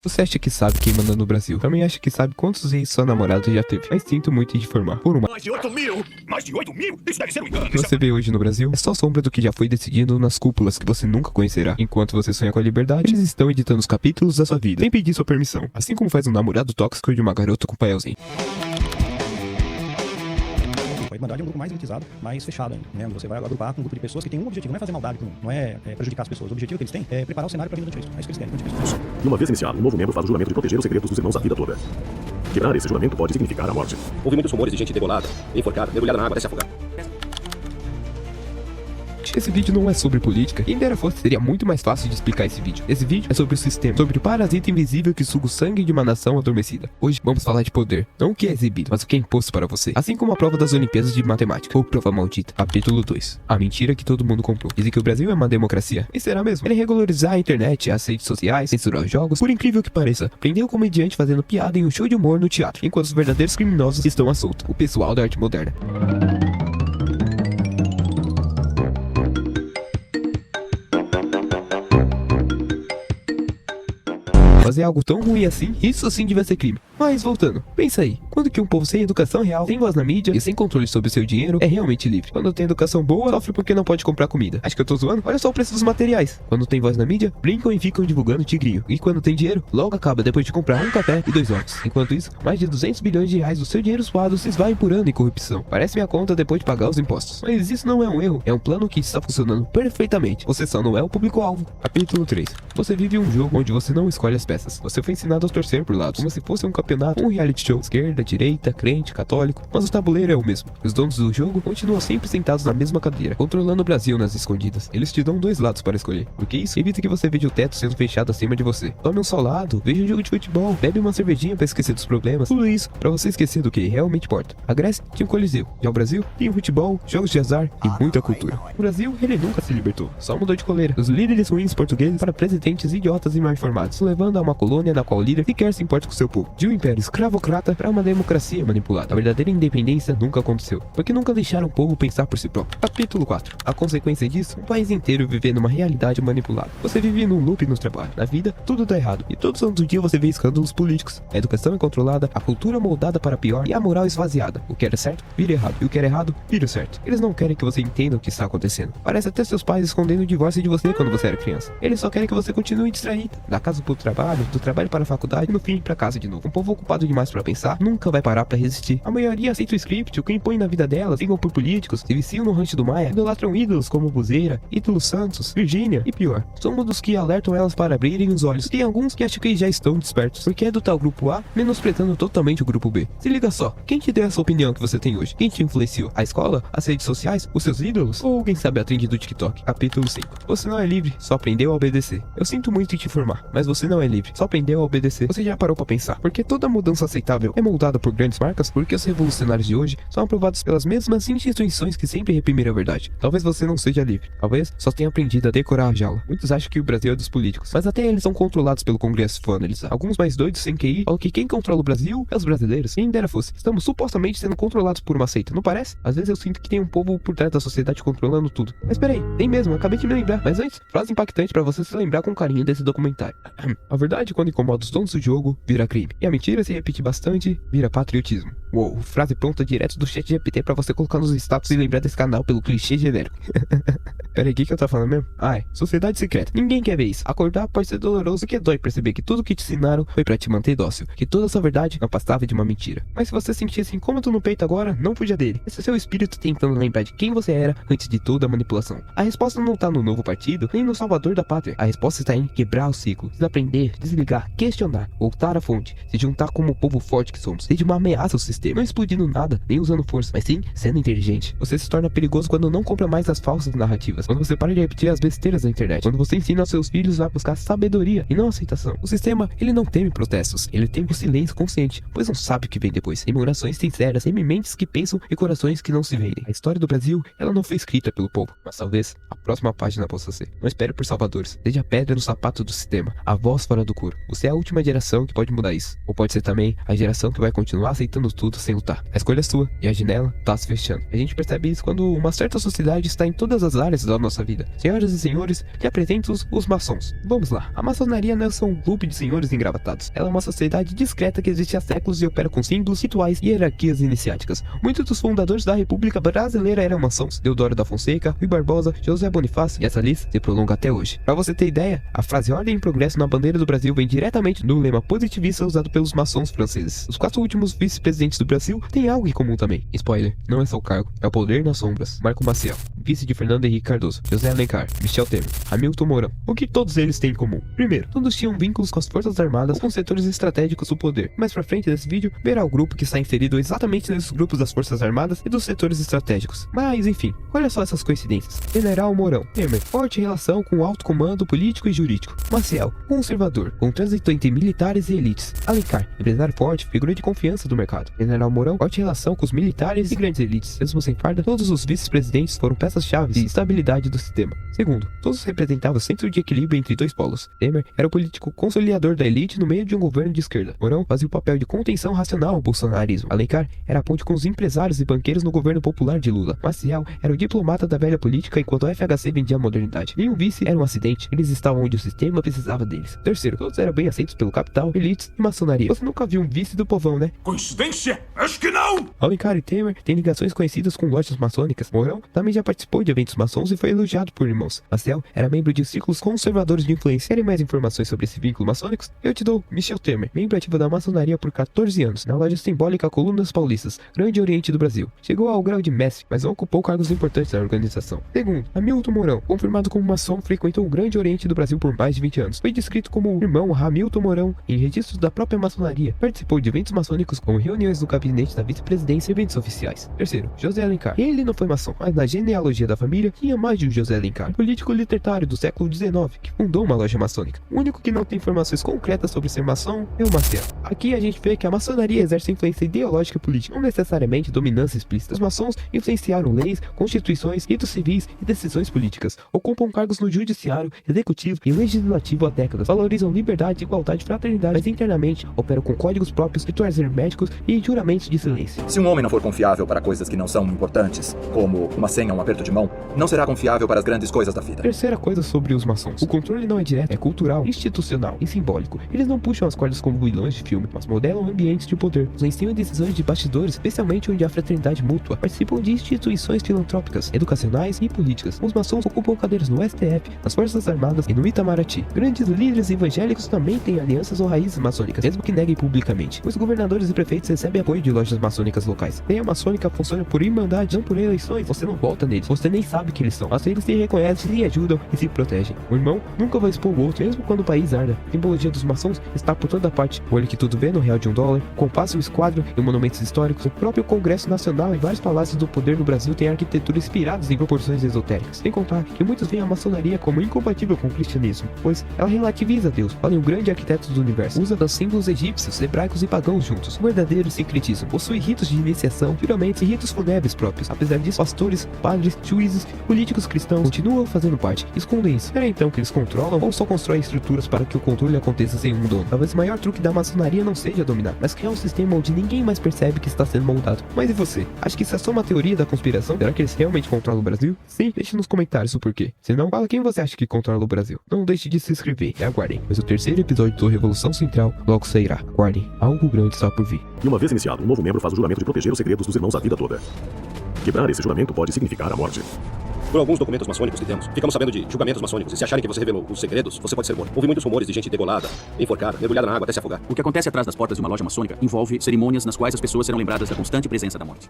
Você acha que sabe quem manda no Brasil? Também acha que sabe quantos reis sua namorada já teve. Mas sinto muito em te informar. Por uma... Mais de 8 mil! Mais de 8 mil? Isso deve ser um engano. O que você vê hoje no Brasil é só sombra do que já foi decidido nas cúpulas que você nunca conhecerá. Enquanto você sonha com a liberdade, eles estão editando os capítulos da sua vida, sem pedir sua permissão. Assim como faz um namorado tóxico de uma garota com pai ausente. A Irmandade é um grupo mais elitizado, mais fechado ainda, né? Você vai agrupar com um grupo de pessoas que tem um objetivo, não é fazer maldade, não é prejudicar as pessoas. O objetivo que eles têm é preparar o cenário para a vinda do Cristo. É isso que eles querem, vinda de Cristo. E uma vez iniciado, um novo membro faz o juramento de proteger os segredos dos irmãos a vida toda. Quebrar esse juramento pode significar a morte. Houve muitos rumores de gente degolada, enforcada, mergulhada na água até se afogar. Esse vídeo não é sobre política. Quem dera fosse, seria muito mais fácil de explicar esse vídeo. Esse vídeo é sobre o sistema, sobre o parasita invisível que suga o sangue de uma nação adormecida. Hoje vamos falar de poder, não o que é exibido, mas o que é imposto para você. Assim como a prova das Olimpíadas de Matemática, ou prova maldita. Capítulo 2. A mentira que todo mundo comprou. Dizem que o Brasil é uma democracia. E será mesmo? Ele regularizar a internet, as redes sociais, censurar os jogos, por incrível que pareça. Prendeu o comediante fazendo piada em um show de humor no teatro, enquanto os verdadeiros criminosos estão à solta. O pessoal da arte moderna. Fazer algo tão ruim assim, isso sim devia ser crime. Mas voltando, pensa aí, quando que um povo sem educação real, sem voz na mídia e sem controle sobre o seu dinheiro é realmente livre? Quando tem educação boa, sofre porque não pode comprar comida. Acho que eu tô zoando? Olha só o preço dos materiais. Quando tem voz na mídia, brincam e ficam divulgando tigrinho. E quando tem dinheiro, logo acaba depois de comprar um café e 2 ovos. Enquanto isso, mais de 200 bilhões de reais do seu dinheiro suado se esvai por ano em corrupção. Parece minha conta depois de pagar os impostos. Mas isso não é um erro, é um plano que está funcionando perfeitamente. Você só não é o público-alvo. Capítulo 3. Você vive um jogo onde você não escolhe as peças. Você foi ensinado a torcer por lados, como se fosse um campeonato, um reality show. Esquerda, direita, crente, católico. Mas o tabuleiro é o mesmo. Os donos do jogo continuam sempre sentados na mesma cadeira, controlando o Brasil nas escondidas. Eles te dão 2 lados para escolher. Porque isso evita que você veja o teto sendo fechado acima de você. Tome um solado, veja um jogo de futebol, bebe uma cervejinha para esquecer dos problemas. Tudo isso para você esquecer do que realmente importa. A Grécia tinha um coliseu. Já o Brasil tinha futebol, jogos de azar e muita cultura. O Brasil, ele nunca se libertou. Só mudou de coleira. Dos líderes ruins portugueses para presidentes idiotas e mal informados, levando a uma colônia na qual o líder sequer se importa com seu povo. De um império escravocrata para uma democracia manipulada. A verdadeira independência nunca aconteceu, porque nunca deixaram o povo pensar por si próprio. Capítulo 4. A consequência disso, um país inteiro vivendo uma realidade manipulada. Você vive num loop no trabalho. Na vida, tudo dá errado. E todo santo dia você vê escândalos políticos. A educação é controlada, a cultura moldada para pior e a moral esvaziada. O que era certo, vira errado. E o que era errado, vira certo. Eles não querem que você entenda o que está acontecendo. Parece até seus pais escondendo o divórcio de você quando você era criança. Eles só querem que você continue distraído. Da casa pro trabalho, do trabalho para a faculdade e no fim pra casa de novo. Um povo ocupado demais para pensar nunca vai parar para resistir. A maioria aceita o script, o que impõe na vida delas, ligam por políticos, se viciam no rancho do Maia, idolatram ídolos como Buzeira, Ítalo Santos, Virgínia e pior. Somos dos que alertam elas para abrirem os olhos. Tem alguns que acham que já estão despertos, porque é do tal grupo A, menosprezando totalmente o grupo B. Se liga só, quem te deu essa opinião que você tem hoje? Quem te influenciou? A escola? As redes sociais? Os seus ídolos? Ou quem sabe a trend do TikTok? Capítulo 5. Você não é livre, só aprendeu a obedecer. Eu sinto muito em te informar, mas você não é livre, só aprendeu a obedecer. Você já parou pra pensar, porque toda mudança aceitável é moldada por grandes marcas? Porque os revolucionários de hoje são aprovados pelas mesmas instituições que sempre reprimiram a verdade. Talvez você não seja livre, talvez só tenha aprendido a decorar a jaula. Muitos acham que o Brasil é dos políticos, mas até eles são controlados pelo Congresso, se for analisar. Alguns mais doidos sem QI falam que quem controla o Brasil é os brasileiros. Quem dera fosse, estamos supostamente sendo controlados por uma seita, não parece? Às vezes eu sinto que tem um povo por trás da sociedade controlando tudo. Mas peraí, tem mesmo, acabei de me lembrar. Mas antes, frase impactante pra você se lembrar com carinho desse documentário. A verdade, quando incomoda os donos do jogo, vira crime. E a mentira, se repetir bastante, vira patriotismo. Uou, frase pronta direto do chat GPT pra você colocar nos status e lembrar desse canal pelo clichê genérico. Peraí, o que eu tava falando mesmo? Sociedade secreta. Ninguém quer ver isso. Acordar pode ser doloroso, que dói perceber que tudo que te ensinaram foi pra te manter dócil, que toda essa verdade não passava de uma mentira. Mas se você sentir esse incômodo no peito agora, não fuja dele. Esse é seu espírito tentando lembrar de quem você era antes de toda a manipulação. A resposta não tá no novo partido, nem no salvador da pátria. A resposta está em quebrar o ciclo, desaprender, desligar, questionar, voltar à fonte, se juntar como o povo forte que somos, ser de uma ameaça ao sistema, não explodindo nada, nem usando força, mas sim sendo inteligente. Você se torna perigoso quando não compra mais as falsas narrativas, quando você para de repetir as besteiras da internet, quando você ensina aos seus filhos a buscar sabedoria e não aceitação. O sistema, ele não teme protestos, ele teme o silêncio consciente, pois não sabe o que vem depois. Teme orações sinceras, teme mentes que pensam e corações que não se vendem. A história do Brasil, ela não foi escrita pelo povo, mas talvez a próxima página possa ser. Não espere por salvadores, seja a pedra no sapato do sistema, a voz fora do do couro. Você é a última geração que pode mudar isso. Ou pode ser também a geração que vai continuar aceitando tudo sem lutar. A escolha é sua, e a janela tá se fechando. A gente percebe isso quando uma certa sociedade está em todas as áreas da nossa vida. Senhoras e senhores, lhe apresento os maçons. Vamos lá. A maçonaria não é só um grupo de senhores engravatados. Ela é uma sociedade discreta que existe há séculos e opera com símbolos, rituais e hierarquias iniciáticas. Muitos dos fundadores da República Brasileira eram maçons. Deodoro da Fonseca, Rui Barbosa, José Bonifácio, e essa lista se prolonga até hoje. Pra você ter ideia, a frase ordem e progresso na bandeira do Brasil vem diretamente do lema positivista usado pelos maçons franceses. Os 4 últimos vice-presidentes do Brasil têm algo em comum também. Spoiler, não é só o cargo, é o poder nas sombras. Marco Maciel, vice de Fernando Henrique Cardoso, José Alencar, Michel Temer, Hamilton Mourão. O que todos eles têm em comum? Primeiro, todos tinham vínculos com as forças armadas ou com setores estratégicos do poder. Mais pra frente desse vídeo, verá o grupo que está inserido exatamente nesses grupos das forças armadas e dos setores estratégicos. Mas enfim, olha só essas coincidências. General Mourão, Temer, forte relação com o alto comando político e jurídico. Maciel, conservador, com trânsito entre militares e elites. Alencar, empresário forte, figura de confiança do mercado. General Mourão, forte relação com os militares e grandes elites. Mesmo sem farda, todos os vice-presidentes foram peças-chave de estabilidade do sistema. Segundo, todos representavam o centro de equilíbrio entre dois polos. Temer era o político consolidador da elite no meio de um governo de esquerda. Mourão fazia o papel de contenção racional ao bolsonarismo. Alencar era a ponte com os empresários e banqueiros no governo popular de Lula. Maciel era o diplomata da velha política enquanto o FHC vendia a modernidade. Nenhum vice era um acidente, eles estavam onde o sistema precisava deles. Terceiro, todos eram bem aceitos pelo capital, elites e maçonaria. Você nunca viu um vice do povão, né? Coincidência? Acho que não! Alencar e Temer têm ligações conhecidas com lojas maçônicas. Mourão também já participou de eventos maçons e foi elogiado por irmãos. Maciel era membro de círculos conservadores de influência. Querem mais informações sobre esse vínculo maçônicos? Eu te dou. Michel Temer, membro ativo da maçonaria por 14 anos, na loja simbólica Colunas Paulistas, Grande Oriente do Brasil. Chegou ao grau de mestre, mas não ocupou cargos importantes na organização. Segundo, Hamilton Mourão, confirmado como maçom, frequentou o Grande Oriente do Brasil por mais de 20 anos. Foi descrito como o irmão Hamilton Mourão em registros da própria maçonaria. Participou de eventos maçônicos como reuniões do gabinete da vice-presidência e eventos oficiais. Terceiro, José Alencar. Ele não foi maçom, mas na genealogia da família tinha mais de um José Alencar, político libertário do século XIX, que fundou uma loja maçônica. O único que não tem informações concretas sobre ser maçom é o Maciel. Aqui a gente vê que a maçonaria exerce influência ideológica e política, não necessariamente dominância explícita. Os maçons influenciaram leis, constituições, ritos civis e decisões políticas. Ocupam cargos no judiciário, executivo e legislativo há décadas. Valorizam liberdade, igualdade e fraternidade, mas internamente operam com códigos próprios, rituais herméticos e juramentos de silêncio. Se um homem não for confiável para coisas que não são importantes, como uma senha ou um aperto de mão, não será confiável para as grandes coisas da vida. Terceira coisa sobre os maçons. O controle não é direto, é cultural, institucional e simbólico. Eles não puxam as cordas como vilões de filme, mas modelam ambientes de poder. Influenciam decisões de bastidores, especialmente onde há fraternidade mútua. Participam de instituições filantrópicas, educacionais e políticas. Os maçons ocupam cadeiras no STF, nas Forças Armadas e no Itamaraty. Grandes líderes evangélicos também têm alianças ou raízes maçônicas, mesmo que neguem publicamente. Os governadores e prefeitos recebem apoio de lojas maçônicas locais. A maçônica funciona por irmandade, não por eleições. Você não vota neles, você nem sabe que eles são. Mas eles se reconhecem, se ajudam e se protegem. O irmão nunca vai expor o outro, mesmo quando o país arda. A simbologia dos maçons está por toda parte. O olho que tudo vê no real de $1, compasso e esquadro e monumentos históricos. O próprio Congresso Nacional e vários palácios do poder no Brasil têm arquitetura inspiradas em proporções esotéricas. Sem contar que muitos veem a maçonaria como incompatível com o cristianismo, pois ela relativiza Deus. Olha, um grande arquiteto do universo usa os símbolos egípcios, hebraicos e pagãos juntos. O verdadeiro sincretismo possui ritos de iniciação, juramentos e ritos fúnebres próprios. Apesar disso, pastores, padres, juízes, políticos cristãos continuam fazendo parte. Escondem isso. Será então que eles controlam ou só constroem estruturas para que o controle aconteça sem um dono? Talvez o maior truque da maçonaria não seja dominar, mas criar um sistema onde ninguém mais percebe que está sendo montado. Mas e você? Acha que isso é só uma teoria da conspiração? Será que eles realmente controlam o Brasil? Sim, deixe nos comentários o porquê. Se não, fala quem você acha que controla o Brasil. Não deixe de se inscrever e aguardem, pois o terceiro episódio do Revolução Central logo sairá. Aguardem, algo grande está por vir. E uma vez iniciado, um novo membro faz o juramento de proteger os segredos dos irmãos a vida toda. Quebrar esse juramento pode significar a morte. Por alguns documentos maçônicos que temos, ficamos sabendo de julgamentos maçônicos. E se acharem que você revelou os segredos, você pode ser morto. Houve muitos rumores de gente degolada, enforcada, mergulhada na água até se afogar. O que acontece atrás das portas de uma loja maçônica envolve cerimônias nas quais as pessoas serão lembradas da constante presença da morte.